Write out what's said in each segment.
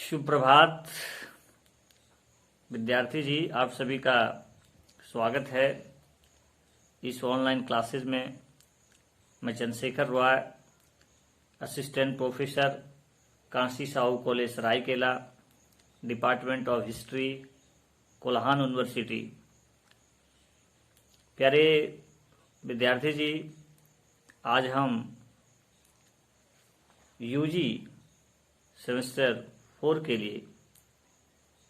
शुभ प्रभात विद्यार्थी जी, आप सभी का स्वागत है इस ऑनलाइन क्लासेस में। मैं Chandrashekhar Roy, assistant professor, Kansi Sahu college Seraikela, department of history, Kolhan university. प्यारे विद्यार्थी जी, आज हम यूजी सेमेस्टर 4 के लिए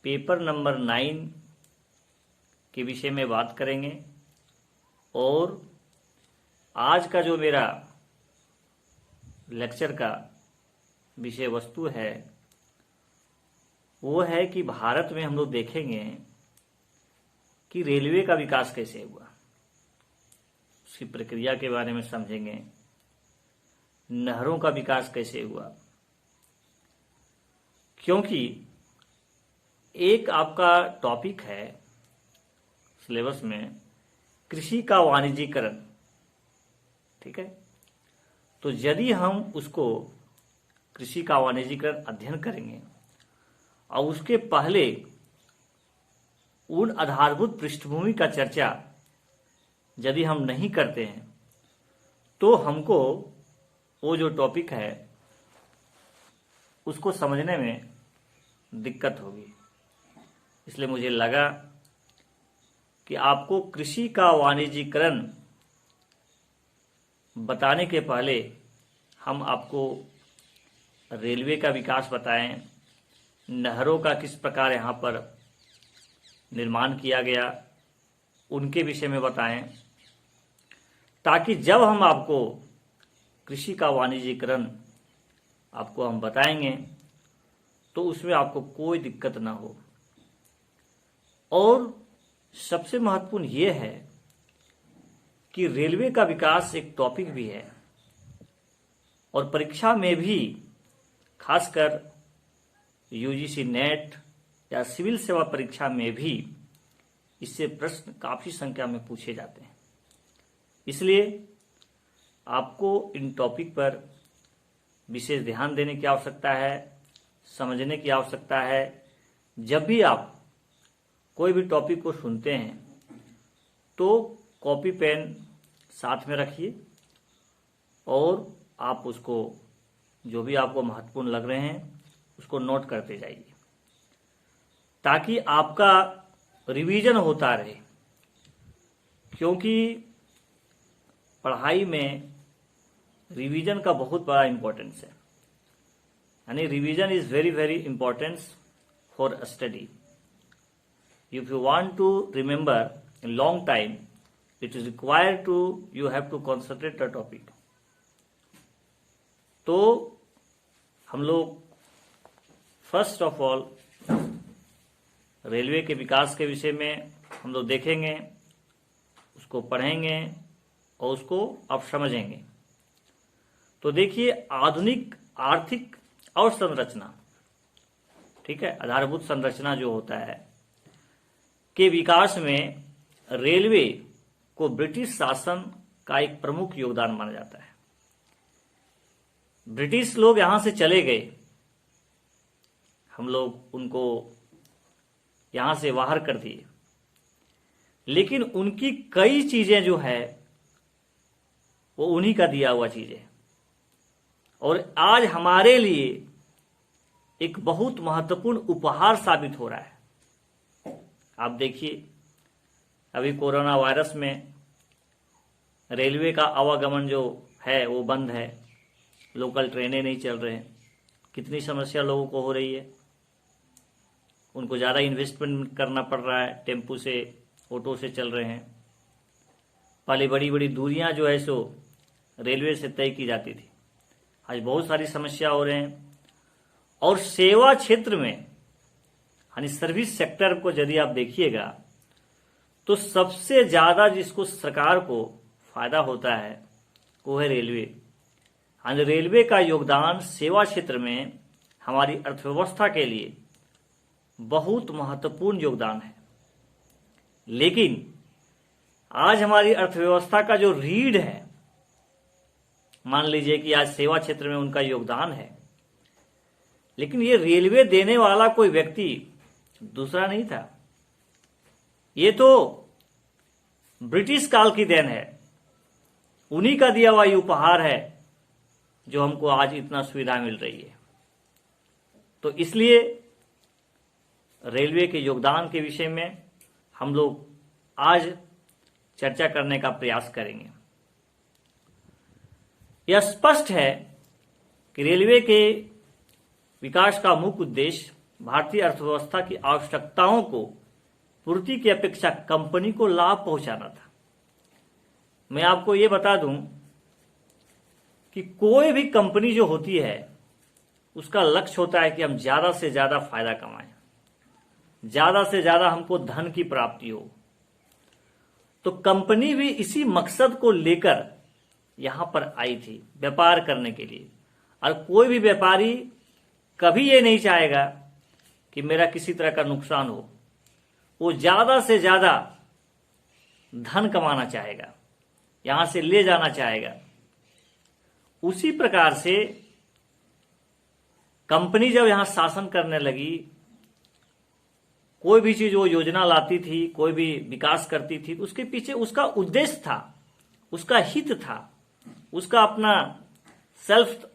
पेपर नंबर 9 के विषय में बात करेंगे। और आज का जो मेरा लेक्चर का विषय वस्तु है वो है कि भारत में हम लोग देखेंगे कि रेलवे का विकास कैसे हुआ, उसकी प्रक्रिया के बारे में समझेंगे। नहरों का विकास कैसे हुआ, क्योंकि एक आपका टॉपिक है सिलेबस में कृषि का वाणिज्यीकरण, ठीक है। तो यदि हम उसको कृषि का वाणिज्यीकरण अध्ययन करेंगे और उसके पहले उन आधारभूत पृष्ठभूमि का चर्चा यदि हम नहीं करते हैं तो हमको वो जो टॉपिक है उसको समझने में दिक्कत होगी। इसलिए मुझे लगा कि आपको कृषि का वाणिज्यीकरण बताने के पहले हम आपको रेलवे का विकास बताएं, नहरों का किस प्रकार यहाँ पर निर्माण किया गया उनके विषय में बताएं, ताकि जब हम आपको कृषि का वाणिज्यीकरण आपको हम बताएंगे तो उसमें आपको कोई दिक्कत ना हो। और सबसे महत्वपूर्ण ये है कि रेलवे का विकास एक टॉपिक भी है और परीक्षा में भी, खासकर यूजीसी नेट या सिविल सेवा परीक्षा में भी इससे प्रश्न काफी संख्या में पूछे जाते हैं। इसलिए आपको इन टॉपिक पर विशेष ध्यान देने की आवश्यकता है, समझने की आवश्यकता है। जब भी आप कोई भी टॉपिक को सुनते हैं तो कॉपी पेन साथ में रखिए और आप उसको जो भी आपको महत्वपूर्ण लग रहे हैं उसको नोट करते जाइए, ताकि आपका रिवीजन होता रहे। क्योंकि पढ़ाई में रिवीजन का बहुत बड़ा इंपॉर्टेंस है, यानी revision is very very important for study. If you want to remember in long time, it is required to you have to concentrate the topic. तो हम लोग फर्स्ट ऑफ ऑल रेलवे के विकास के विषय में हम लोग देखेंगे, उसको पढ़ेंगे और उसको आप समझेंगे। तो देखिए, आधुनिक आर्थिक अवसंरचना, ठीक है, आधारभूत संरचना जो होता है के विकास में रेलवे को ब्रिटिश शासन का एक प्रमुख योगदान माना जाता है। ब्रिटिश लोग यहां से चले गए, हम लोग उनको यहां से बाहर कर दिए, लेकिन उनकी कई चीजें जो है वो उन्हीं का दिया हुआ चीजें, और आज हमारे लिए एक बहुत महत्वपूर्ण उपहार साबित हो रहा है। आप देखिए, अभी कोरोना वायरस में रेलवे का आवागमन जो है वो बंद है, लोकल ट्रेनें नहीं चल रहे हैं। कितनी समस्या लोगों को हो रही है, उनको ज़्यादा इन्वेस्टमेंट करना पड़ रहा है, टेम्पू से ऑटो से चल रहे हैं। पहले बड़ी बड़ी दूरियां जो है सो रेलवे से तय की जाती थी, आज बहुत सारी समस्या हो रहे हैं। और सेवा क्षेत्र में, यानी सर्विस सेक्टर को यदि आप देखिएगा तो सबसे ज्यादा जिसको सरकार को फायदा होता है वो है रेलवे। यानी रेलवे का योगदान सेवा क्षेत्र में हमारी अर्थव्यवस्था के लिए बहुत महत्वपूर्ण योगदान है। लेकिन आज हमारी अर्थव्यवस्था का जो रीढ़ है, मान लीजिए कि आज सेवा क्षेत्र में उनका योगदान है, लेकिन ये रेलवे देने वाला कोई व्यक्ति दूसरा नहीं था, ये तो ब्रिटिश काल की देन है, उन्हीं का दिया हुआ ये उपहार है जो हमको आज इतना सुविधा मिल रही है। तो इसलिए रेलवे के योगदान के विषय में हम लोग आज चर्चा करने का प्रयास करेंगे। यह स्पष्ट है कि रेलवे के विकास का मुख्य उद्देश्य भारतीय अर्थव्यवस्था की आवश्यकताओं को पूर्ति की अपेक्षा कंपनी को लाभ पहुंचाना था। मैं आपको ये बता दूं कि कोई भी कंपनी जो होती है उसका लक्ष्य होता है कि हम ज्यादा से ज्यादा फायदा कमाएं, ज्यादा से ज्यादा हमको धन की प्राप्ति हो। तो कंपनी भी इसी मकसद को लेकर यहां पर आई थी, व्यापार करने के लिए। और कोई भी व्यापारी कभी ये नहीं चाहेगा कि मेरा किसी तरह का नुकसान हो, वो ज्यादा से ज्यादा धन कमाना चाहेगा, यहां से ले जाना चाहेगा। उसी प्रकार से कंपनी जब यहां शासन करने लगी, कोई भी चीज वो योजना लाती थी, कोई भी विकास करती थी, उसके पीछे उसका उद्देश्य था, उसका हित था, उसका अपना सेल्फ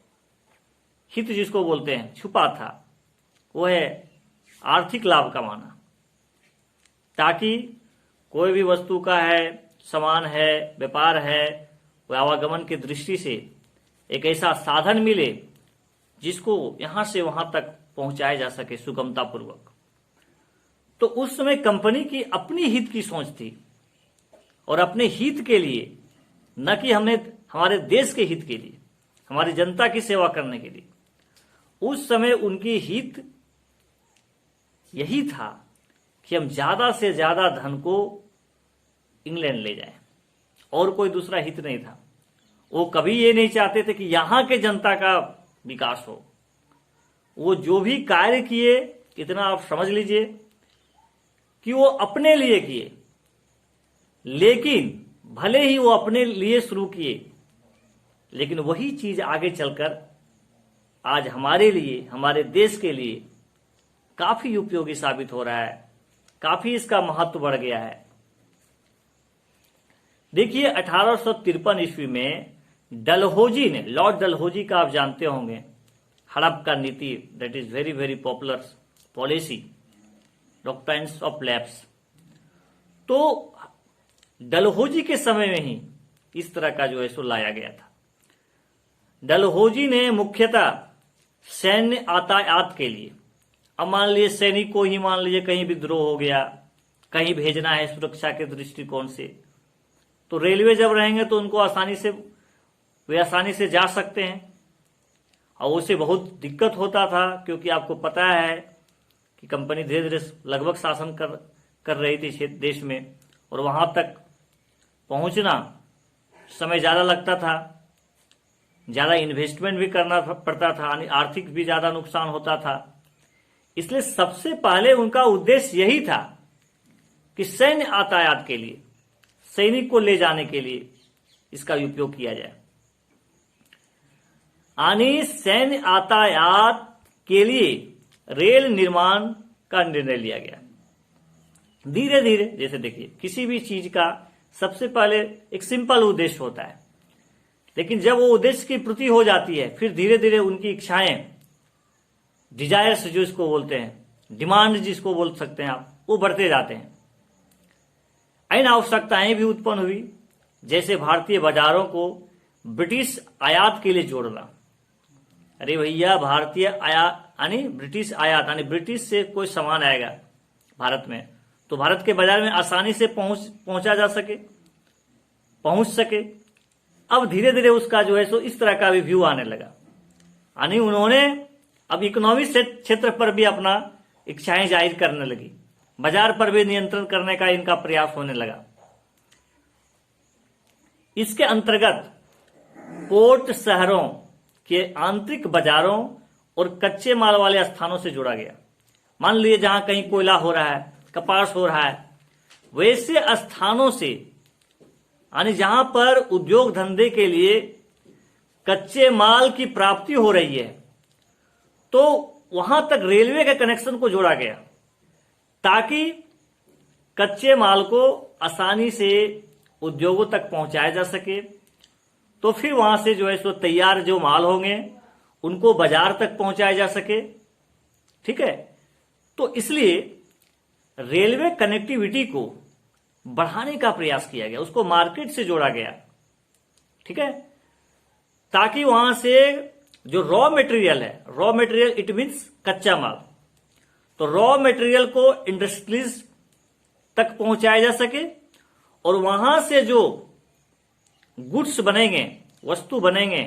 हित जिसको बोलते हैं छुपा था। वो है आर्थिक लाभ कमाना, ताकि कोई भी वस्तु का है, सामान है, व्यापार है, वो आवागमन की दृष्टि से एक ऐसा साधन मिले जिसको यहां से वहां तक पहुंचाया जा सके सुगमता पूर्वक। तो उस समय कंपनी की अपनी हित की सोच थी, और अपने हित के लिए, न कि हमने हमारे देश के हित के लिए, हमारी जनता की सेवा करने के लिए। उस समय उनकी हित यही था कि हम ज्यादा से ज्यादा धन को इंग्लैंड ले जाएं, और कोई दूसरा हित नहीं था। वो कभी ये नहीं चाहते थे कि यहां के जनता का विकास हो। वो जो भी कार्य किए, इतना आप समझ लीजिए कि वो अपने लिए किए, लेकिन भले ही वो अपने लिए शुरू किए, लेकिन वही चीज आगे चलकर आज हमारे लिए, हमारे देश के लिए काफी उपयोगी साबित हो रहा है, काफी इसका महत्व बढ़ गया है। देखिए 1853 ईस्वी में डलहौजी ने, लॉर्ड डलहौजी का आप जानते होंगे, हड़प्पा नीति, that is very very popular policy, doctrines of lapse. तो डलहौजी के समय में ही इस तरह का जो है सो लाया गया था। डलहौजी ने मुख्यतः सैन्य यातायात के लिए, अब मान लीजिए सैनिक को ही मान लीजिए कहीं विद्रोह हो गया, कहीं भेजना है सुरक्षा के दृष्टिकोण से, तो रेलवे जब रहेंगे तो उनको वे आसानी से जा सकते हैं। और उससे बहुत दिक्कत होता था, क्योंकि आपको पता है कि कंपनी धीरे धीरे लगभग शासन कर रही थी देश में, और वहां तक पहुंचना समय ज्यादा लगता था, ज्यादा इन्वेस्टमेंट भी करना पड़ता था, आर्थिक भी ज्यादा नुकसान होता था। इसलिए सबसे पहले उनका उद्देश्य यही था कि सैन्य यातायात के लिए, सैनिक को ले जाने के लिए इसका उपयोग किया जाए। यानी सैन्य यातायात के लिए रेल निर्माण का निर्णय लिया गया। धीरे धीरे, जैसे देखिए किसी भी चीज का सबसे पहले एक सिंपल उद्देश्य होता है, लेकिन जब वो उद्देश्य की पूर्ति हो जाती है, फिर धीरे धीरे उनकी इच्छाएं, डिजायर्स जो इसको बोलते हैं, डिमांड जिसको बोल सकते हैं आप, वो बढ़ते जाते हैं। अन्य आवश्यकताएं भी उत्पन्न हुई, जैसे भारतीय बाजारों को ब्रिटिश आयात के लिए जोड़ना। अरे भैया, भारतीय आयात यानी ब्रिटिश आयात, यानी ब्रिटिश से कोई सामान आएगा भारत में, तो भारत के बाजार में आसानी से पहुंचा जा सके, पहुंच सके। अब धीरे धीरे उसका जो है सो इस तरह का भी व्यू आने लगा, यानी उन्होंने अब इकोनॉमिक क्षेत्र पर भी अपना इच्छाएं जाहिर करने लगी, बाजार पर भी नियंत्रण करने का इनका प्रयास होने लगा। इसके अंतर्गत पोर्ट शहरों के आंतरिक बाजारों और कच्चे माल वाले स्थानों से जोड़ा गया। मान लीजिए जहां कहीं कोयला हो रहा है, कपास हो रहा है, वैसे स्थानों से, यानी जहां पर उद्योग धंधे के लिए कच्चे माल की प्राप्ति हो रही है, तो वहां तक रेलवे के कनेक्शन को जोड़ा गया ताकि कच्चे माल को आसानी से उद्योगों तक पहुंचाया जा सके। तो फिर वहां से जो है सो तैयार जो माल होंगे उनको बाजार तक पहुंचाया जा सके। ठीक है, तो इसलिए रेलवे कनेक्टिविटी को बढ़ाने का प्रयास किया गया, उसको मार्केट से जोड़ा गया। ठीक है, ताकि वहां से जो रॉ मटेरियल है, रॉ मटेरियल इट मीन्स कच्चा माल, तो रॉ मटेरियल को इंडस्ट्रीज तक पहुंचाया जा सके और वहां से जो गुड्स बनेंगे, वस्तु बनेंगे,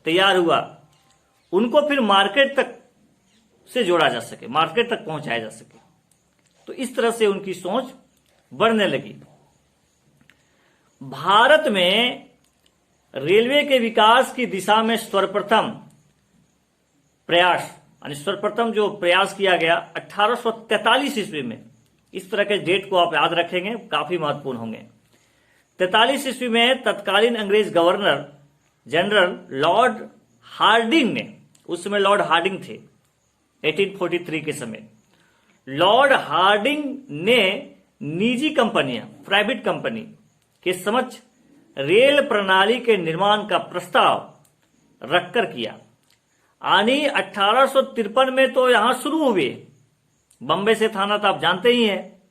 तैयार हुआ, उनको फिर मार्केट तक से जोड़ा जा सके, मार्केट तक पहुंचाया जा सके। तो इस तरह से उनकी सोच बढ़ने लगी। भारत में रेलवे के विकास की दिशा में सर्वप्रथम प्रयास, यानी सर्वप्रथम जो प्रयास किया गया 1843 ईस्वी में। इस तरह के डेट को आप याद रखेंगे, काफी महत्वपूर्ण होंगे। 43 ईस्वी में तत्कालीन अंग्रेज गवर्नर जनरल लॉर्ड हार्डिंग ने, उस समय लॉर्ड हार्डिंग थे 1843 के समय, लॉर्ड हार्डिंग ने निजी कंपनियां, प्राइवेट कंपनी के समक्ष रेल प्रणाली के निर्माण का प्रस्ताव रखकर किया। यानी 1853 में तो यहां शुरू हुए, बंबई से थाना तो आप जानते ही हैं,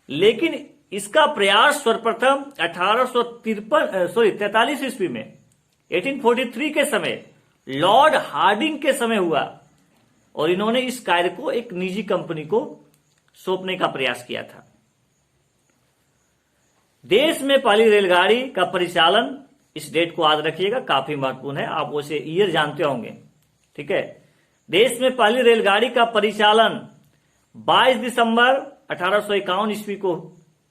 लेकिन इसका प्रयास सर्वप्रथम 43 ईस्वी में 1843 के समय लॉर्ड हार्डिंग के समय हुआ और इन्होंने इस कार्य को एक निजी कंपनी को सौंपने का प्रयास किया था। देश में पहली रेलगाड़ी का परिचालन, इस डेट को याद रखिएगा, काफी महत्वपूर्ण है, आप उसे ईयर जानते होंगे। ठीक है, देश में पहली रेलगाड़ी का परिचालन 22 दिसंबर 1851 ईस्वी को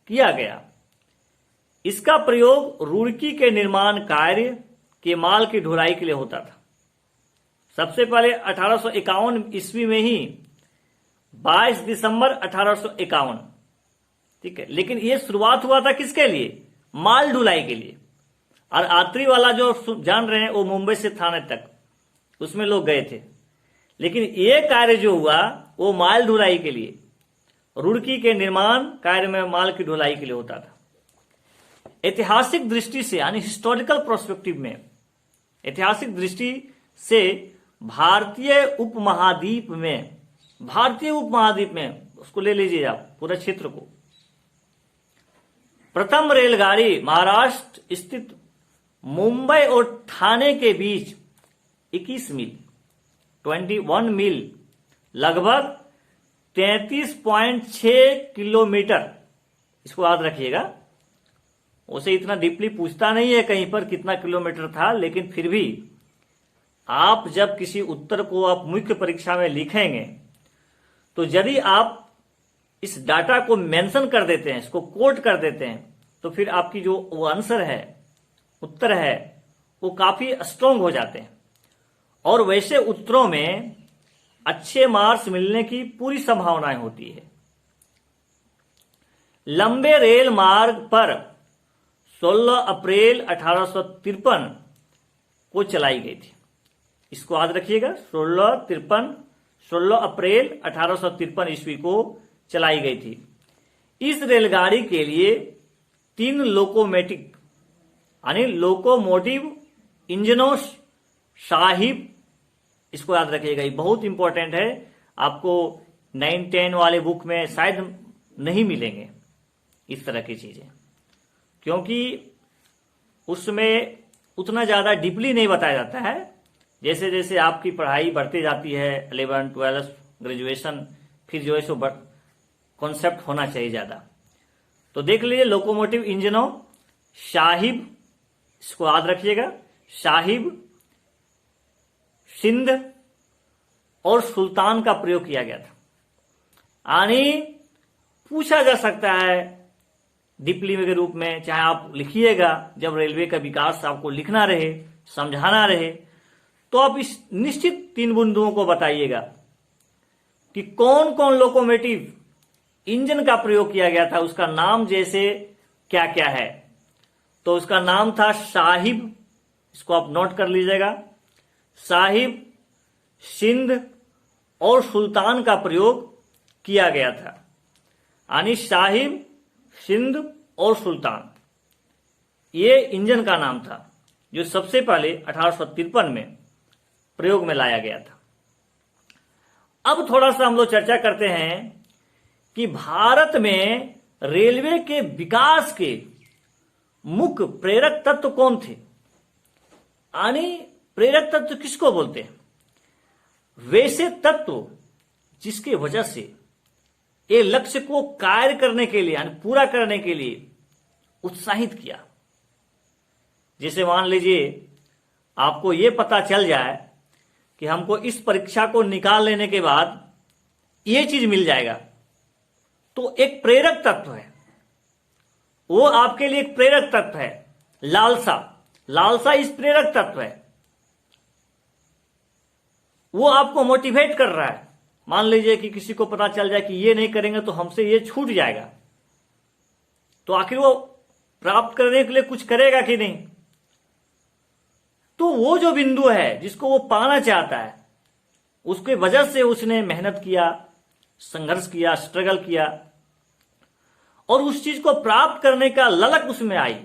किया गया। इसका प्रयोग रुड़की के निर्माण कार्य के माल की ढुलाई के लिए होता था। सबसे पहले 1851 ईस्वी में ही 22 दिसंबर 1851, ठीक है, लेकिन यह शुरुआत हुआ था किसके लिए? माल ढुलाई के लिए। और आखिरी वाला जो जान रहे हैं वो मुंबई से थाने तक, उसमें लोग गए थे, लेकिन यह कार्य जो हुआ वो माल ढुलाई के लिए, रुड़की के निर्माण कार्य में माल की ढुलाई के लिए होता था। ऐतिहासिक दृष्टि से, यानी हिस्टोरिकल प्रोस्पेक्टिव में, ऐतिहासिक दृष्टि से भारतीय उपमहाद्वीप में, उसको ले लीजिए आप पूरा क्षेत्र को, प्रथम रेलगाड़ी महाराष्ट्र स्थित मुंबई और ठाणे के बीच 21 मील लगभग 33.6 किलोमीटर, इसको याद रखिएगा। उसे इतना डीपली पूछता नहीं है कहीं पर कितना किलोमीटर था, लेकिन फिर भी आप जब किसी उत्तर को आप मुख्य परीक्षा में लिखेंगे तो यदि आप इस डाटा को मेंशन कर देते हैं, इसको कोट कर देते हैं, तो फिर आपकी जो वो आंसर है, उत्तर है, वो काफी स्ट्रांग हो जाते हैं और वैसे उत्तरों में अच्छे मार्क्स मिलने की पूरी संभावनाएं होती है। लंबे रेल मार्ग पर 16 अप्रैल 1853 को चलाई गई थी। इसको याद रखिएगा, 16 अप्रैल 1853 ईस्वी को चलाई गई थी। इस रेलगाड़ी के लिए 3 लोकोमोटिव इंजनों साहिब, इसको याद रखिएगा, ये बहुत इंपॉर्टेंट है, आपको 9-10 वाले बुक में शायद नहीं मिलेंगे इस तरह की चीजें, क्योंकि उसमें उतना ज्यादा डीपली नहीं बताया जाता है। जैसे जैसे आपकी पढ़ाई बढ़ती जाती है, 11, 12, ग्रेजुएशन, फिर जो है सो कॉन्सेप्ट होना चाहिए ज्यादा। तो देख लीजिए, लोकोमोटिव इंजनों साहिब, इसको याद रखिएगा, साहिब, सिंध और सुल्तान का प्रयोग किया गया था। यानी पूछा जा सकता है डीपली के रूप में, चाहे आप लिखिएगा, जब रेलवे का विकास आपको लिखना रहे, समझाना रहे, तो आप इस निश्चित 3 बिंदुओं को बताइएगा कि कौन कौन लोकोमोटिव इंजन का प्रयोग किया गया था, उसका नाम जैसे क्या क्या है। तो उसका नाम था साहिब, इसको आप नोट कर लीजिएगा, साहिब, सिंध और सुल्तान का प्रयोग किया गया था, यानी साहिब, सिंध और सुल्तान, ये इंजन का नाम था जो सबसे पहले 1853 में प्रयोग में लाया गया था। अब थोड़ा सा हम लोग चर्चा करते हैं कि भारत में रेलवे के विकास के मुख्य प्रेरक तत्व कौन थे, यानी प्रेरक तत्व किसको बोलते हैं? वैसे तत्व जिसके वजह से ये लक्ष्य को कार्य करने के लिए, यानी पूरा करने के लिए उत्साहित किया। जैसे मान लीजिए आपको ये पता चल जाए कि हमको इस परीक्षा को निकाल लेने के बाद ये चीज मिल जाएगा, तो एक प्रेरक तत्व है, वो आपके लिए एक प्रेरक तत्व है। लालसा इस प्रेरक तत्व है, वो आपको मोटिवेट कर रहा है। मान लीजिए कि किसी को पता चल जाए कि ये नहीं करेंगे तो हमसे ये छूट जाएगा, तो आखिर वो प्राप्त करने के लिए कुछ करेगा कि नहीं? तो वो जो बिंदु है जिसको वो पाना चाहता है, उसके वजह से उसने मेहनत किया, संघर्ष किया, स्ट्रगल किया, और उस चीज को प्राप्त करने का ललक उसमें आई,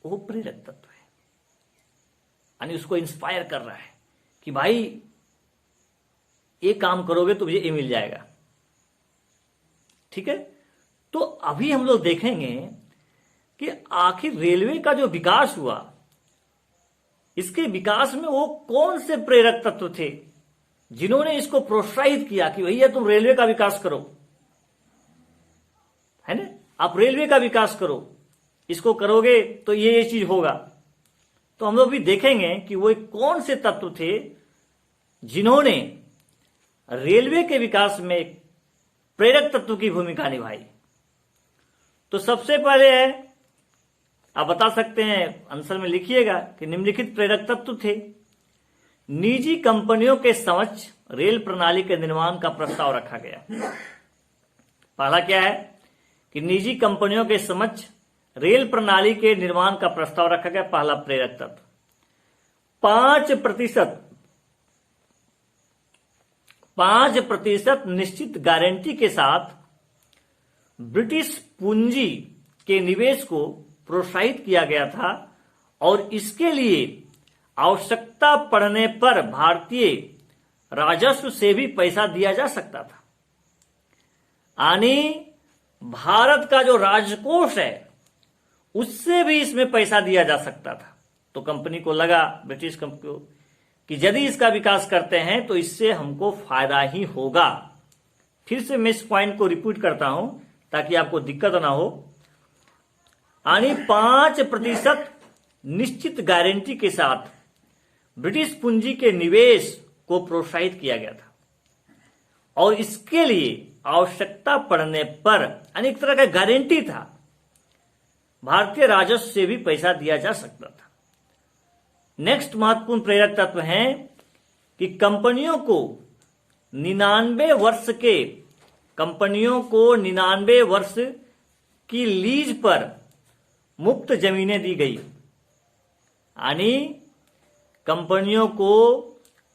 वो प्रेरक तत्व है। यानी उसको इंस्पायर कर रहा है कि भाई ये काम करोगे तो मुझे ये मिल जाएगा। ठीक है, तो अभी हम लोग देखेंगे कि आखिर रेलवे का जो विकास हुआ, इसके विकास में वो कौन से प्रेरक तत्व थे जिन्होंने इसको प्रोत्साहित किया कि भैया तुम रेलवे का विकास करो, है ना, आप रेलवे का विकास करो, इसको करोगे तो ये चीज होगा। तो हम लोग भी देखेंगे कि वो कौन से तत्व थे जिन्होंने रेलवे के विकास में प्रेरक तत्व की भूमिका निभाई। तो सबसे पहले है, आप बता सकते हैं, आंसर में लिखिएगा कि निम्नलिखित प्रेरक तत्व थे। निजी कंपनियों के समक्ष रेल प्रणाली के निर्माण का प्रस्ताव रखा गया। पहला क्या है कि निजी कंपनियों के समक्ष रेल प्रणाली के निर्माण का प्रस्ताव रखा गया, पहला प्रेरक तत्व। 5% निश्चित गारंटी के साथ ब्रिटिश पूंजी के निवेश को प्रोत्साहित किया गया था, और इसके लिए आवश्यकता पड़ने पर भारतीय राजस्व से भी पैसा दिया जा सकता था। यानी भारत का जो राजकोष है उससे भी इसमें पैसा दिया जा सकता था। तो कंपनी को लगा, ब्रिटिश कंपनी को, कि यदि इसका विकास करते हैं तो इससे हमको फायदा ही होगा। फिर से मैं इस पॉइंट को रिपीट करता हूं ताकि आपको दिक्कत ना हो। यानी 5% निश्चित गारंटी के साथ ब्रिटिश पूंजी के निवेश को प्रोत्साहित किया गया था, और इसके लिए आवश्यकता पड़ने पर, यानी एक तरह का गारंटी था, भारतीय राजस्व से भी पैसा दिया जा सकता था। नेक्स्ट महत्वपूर्ण प्रेरक तत्व है कि कंपनियों को 99 वर्ष की लीज पर मुफ्त जमीनें दी गई। यानी कंपनियों को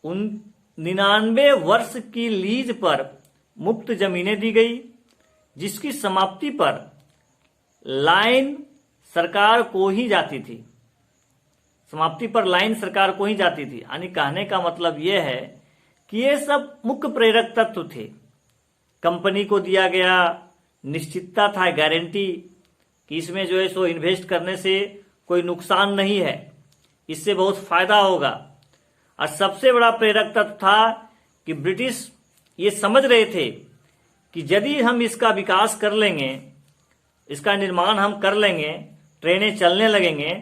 99 वर्ष की लीज पर मुफ्त जमीनें दी गई, जिसकी समाप्ति पर लाइन सरकार को ही जाती थी। यानी कहने का मतलब यह है कि ये सब मुख्य प्रेरक तत्व थे। कंपनी को दिया गया, निश्चितता था, गारंटी कि इसमें जो है सो इन्वेस्ट करने से कोई नुकसान नहीं है, इससे बहुत फायदा होगा। और सबसे बड़ा प्रेरक तत्व था कि ब्रिटिश ये समझ रहे थे कि यदि हम इसका विकास कर लेंगे, इसका निर्माण हम कर लेंगे, ट्रेनें चलने लगेंगे,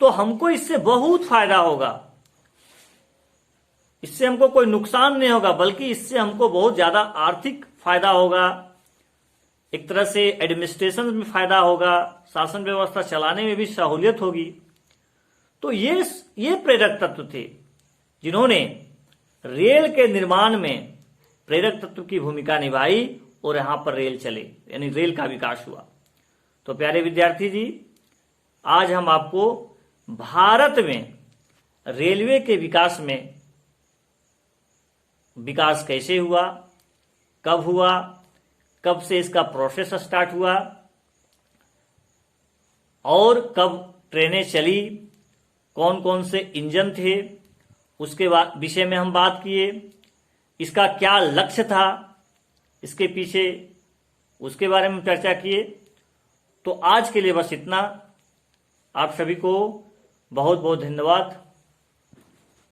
तो हमको इससे बहुत फायदा होगा। इससे हमको कोई नुकसान नहीं होगा, बल्कि इससे हमको बहुत ज्यादा आर्थिक फायदा होगा, एक तरह से एडमिनिस्ट्रेशन में फायदा होगा, शासन व्यवस्था चलाने में भी सहूलियत होगी। तो ये प्रेरक तत्व थे जिन्होंने रेल के निर्माण में प्रेरक तत्व की भूमिका निभाई और यहां पर रेल चले, यानी रेल का विकास हुआ। तो प्यारे विद्यार्थी जी, आज हम आपको भारत में रेलवे के विकास में विकास कैसे हुआ, कब से इसका प्रोसेस स्टार्ट हुआ और कब ट्रेनें चली, कौन कौन से इंजन थे, उसके विषय में हम बात किए। इसका क्या लक्ष्य था इसके पीछे, उसके बारे में चर्चा किए। तो आज के लिए बस इतना। आप सभी को बहुत बहुत धन्यवाद।